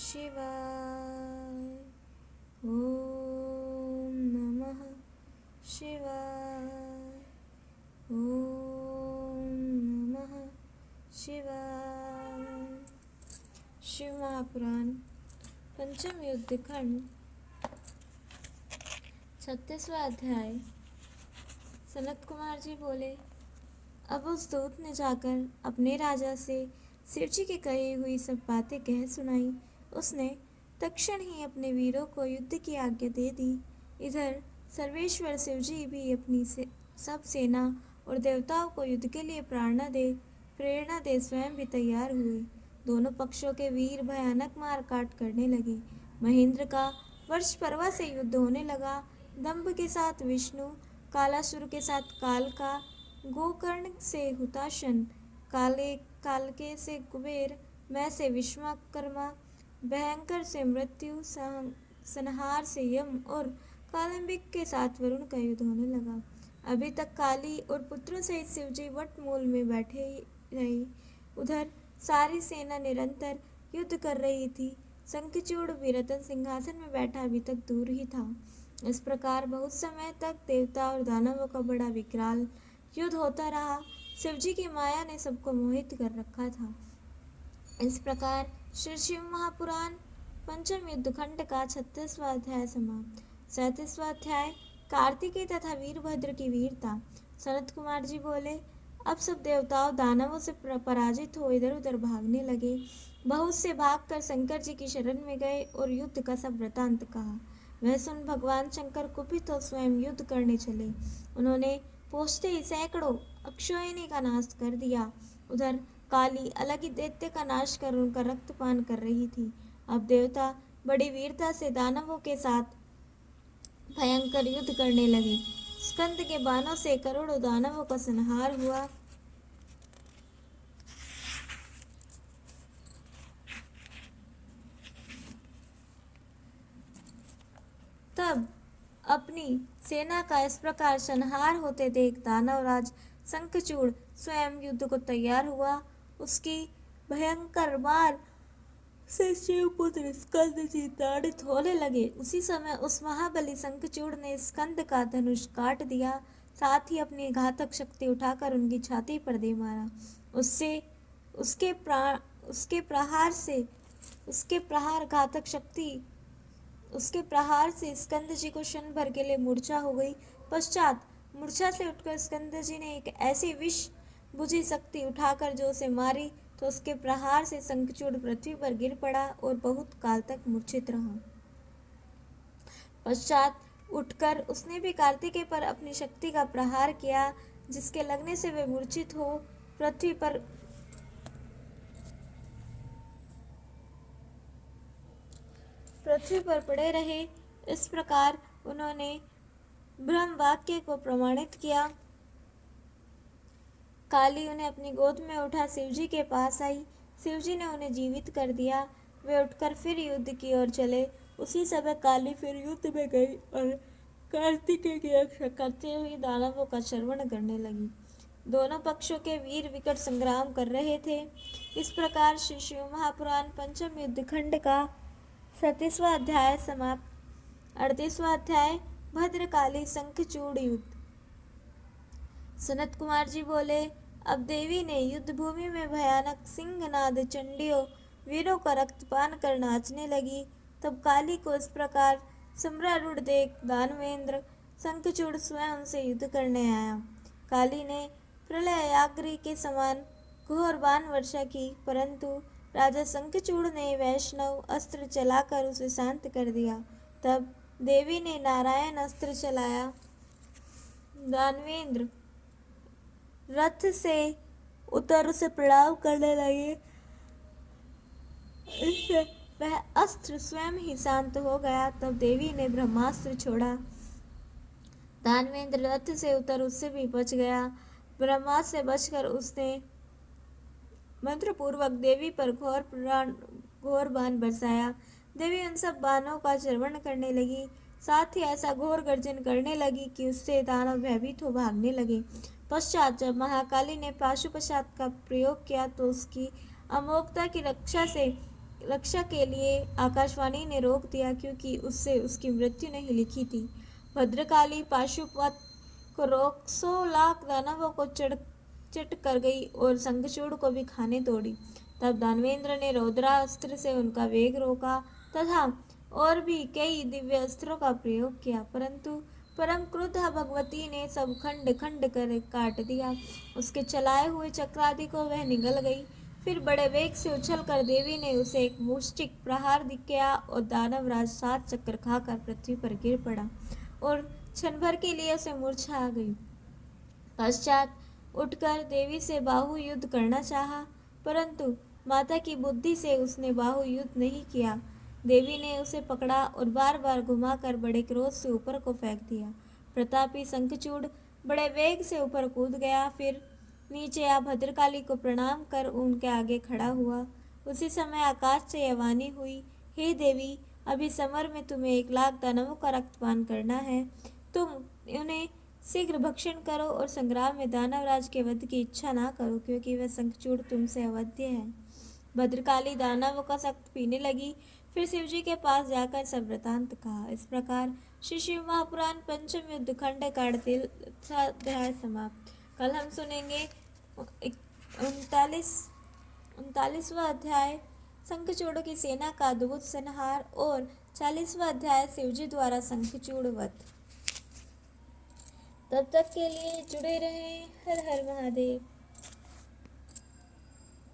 शिवाय। ओम नमः शिवाय। ओम नमः शिवाय। शिव महापुराण पंचम युद्ध खंड 36वां अध्याय। सनत कुमार जी बोले, अब उस दूत ने जाकर अपने राजा से शिवजी की कही हुई सब बातें कह सुनाई। उसने तत्क्षण ही अपने वीरों को युद्ध की आज्ञा दे दी। इधर सर्वेश्वर शिवजी भी अपनी सब सेना और देवताओं को युद्ध के लिए प्रेरणा दे स्वयं भी तैयार हुए। दोनों पक्षों के वीर भयानक मार काट करने लगे। महेंद्र का वर्ष पर्वा से युद्ध होने लगा। दंभ के साथ विष्णु, कालासुर के साथ कालका, गोकर्ण से हुताशन, कालके से कुबेर, मैं से विश्वकर्मा, भयंकर से मृत्यु, संहार से यम और कालिंबिक के साथ वरुण का युद्ध होने लगा। अभी तक काली और पुत्रों सहित शिवजी वटमूल में बैठे रहे। उधर सारी सेना निरंतर युद्ध कर रही थी। शंखचूड़ विरतन सिंहासन में बैठा अभी तक दूर ही था। इस प्रकार बहुत समय तक देवता और दानवों का बड़ा विकराल युद्ध होता रहा। शिवजी की माया ने सबको मोहित कर रखा था। इस प्रकार श्री शिव महापुराण पंचम युद्ध खंड का 36वां अध्याय समाप्त। 37वां अध्याय कार्तिकेय तथा वीरभद्र की वीरता। सनत कुमार जी बोले, अब सब देवताओं दानवों से पराजित हो इधर उधर भागने लगे। बहुत से भागकर शंकर जी की शरण में गए और युद्ध का सब वृतांत कहा। वह सुन भगवान शंकर कुपित हो स्वयं युद्ध करने चले। उन्होंने पहुंचते ही सैकड़ों अक्षोहिणी का नाश कर दिया। उधर काली अलग ही दैत्य का नाश कर उनका रक्तपान कर रही थी। अब देवता बड़ी वीरता से दानवों के साथ भयंकर युद्ध करने लगे। स्कंद के बाणों से करोड़ों दानवों का संहार हुआ। तब अपनी सेना का इस प्रकार संहार होते देख दानवराज शंखचूड़ स्वयं युद्ध को तैयार हुआ। उसकी भयंकर मार से शिवपुत्र स्कंद जी ताड़ित होने लगे। उसी समय उस महाबली शंखचूड़ ने स्कंद का धनुष काट दिया। साथ ही अपनी घातक शक्ति उठाकर उनकी छाती पर दे मारा। उससे उसके प्रहार से स्कंद जी को क्षण भर के लिए मूर्छा हो गई। पश्चात मूर्छा से उठकर स्कंद जी ने एक ऐसी विष बुझी शक्ति उठाकर जो उसे मारी तो उसके प्रहार से शंखचूड़ पृथ्वी पर गिर पड़ा और बहुत काल तक मूर्छित रहा। पश्चात उठकर उसने भी कार्तिकेय पर अपनी शक्ति का प्रहार किया, जिसके लगने से वे मूर्छित हो पृथ्वी पर पड़े रहे। इस प्रकार उन्होंने ब्रह्म वाक्य को प्रमाणित किया। काली उन्हें अपनी गोद में उठा शिवजी के पास आई। शिवजी ने उन्हें जीवित कर दिया। वे उठकर फिर युद्ध की ओर चले। उसी समय काली फिर युद्ध में गई और कार्तिकेय की रक्षा करते हुए दानवों का श्रवण करने लगी। दोनों पक्षों के वीर विकट संग्राम कर रहे थे। इस प्रकार श्री शिव महापुराण पंचम युद्ध खंड का 37वां अध्याय समाप्त। 38वां अध्याय भद्रकाली शंखचूड़ युद्ध। सनत कुमार जी बोले, अब देवी ने युद्ध भूमि में भयानक सिंहनाद चंडियों वीरों का रक्तपान कर नाचने लगी। तब काली को इस प्रकार सम्रारूढ़ देख दानवेंद्र शंखचूड़ स्वयं उनसे युद्ध करने आया। काली ने प्रलयाग्नि के समान घोर बाण वर्षा की, परंतु राजा शंखचूड़ ने वैष्णव अस्त्र चलाकर उसे शांत कर दिया। तब देवी ने नारायण अस्त्र चलाया। दानवेंद्र रथ से उतर उसे प्रणाम करने लगे। इससे वह अस्त्र स्वयं ही शांत हो गया। तब देवी ने ब्रह्मास्त्र छोड़ा। दानवेंद्र रथ से उतर उससे भी बच गया। ब्रह्मास्त्र से बचकर उसने मंत्रपूर्वक देवी पर घोर बाण बरसाया। देवी उन सब बाणों का श्रवण करने लगी। साथ ही ऐसा घोर गर्जन करने लगी कि उससे दानव भयभीत हो भागने लगे। पश्चात जब महाकाली ने पाशुपतास्त्र का प्रयोग किया तो उसकी अमोघता की रक्षा से रक्षा के लिए आकाशवाणी ने रोक दिया, क्योंकि उससे उसकी मृत्यु नहीं लिखी थी। भद्रकाली पाशुपत को रोक 100 लाख दानवों को चट कर गई और शंखचूड़ को भी खाने तोड़ी। तब दानवेंद्र ने रौद्रास्त्र से उनका वेग रोका तथा और भी कई दिव्य अस्त्रों का प्रयोग किया, परंतु परम क्रुद्ध भगवती ने सब खंड खंड कर काट दिया। उसके चलाए हुए चक्रादि को वह निगल गई। फिर बड़े वेग से उछलकर देवी ने उसे एक मुष्टिक प्रहार किया और दानवराज 7 चक्कर खाकर पृथ्वी पर गिर पड़ा और क्षण भर के लिए उसे मूर्छा आ गई। पश्चात उठकर देवी से बाहु युद्ध करना चाहा, परंतु माता की बुद्धि से उसने बाहु युद्ध नहीं किया। देवी ने उसे पकड़ा और बार बार घुमाकर बड़े क्रोध से ऊपर को फेंक दिया। प्रतापी शंखचूड़ बड़े वेग से ऊपर कूद गया, फिर नीचे आ भद्रकाली को प्रणाम कर उनके आगे खड़ा हुआ। उसी समय आकाश से यह वाणी हुई, हे देवी, अभी समर में तुम्हें 1 लाख दानवों का रक्तपान करना है। तुम उन्हें शीघ्र भक्षण करो और संग्राम में दानवराज के वध की इच्छा ना करो, क्योंकि वह शंखचूड़ तुमसे अवध्य है। भद्रकाली दानवों का सख्त पीने लगी। फिर शिवजी के पास जाकर सब वृतांत कहा। इस प्रकार श्री शिव महापुराण पंचम युद्ध खंड का 38वां अध्याय समाप्त। कल हम सुनेंगे 39वां अध्याय शंखचूड़ की सेना का अद्भुत संहार और 40वां अध्याय शिवजी द्वारा शंखचूड़ वध। तब तक के लिए जुड़े रहें। हर हर महादेव।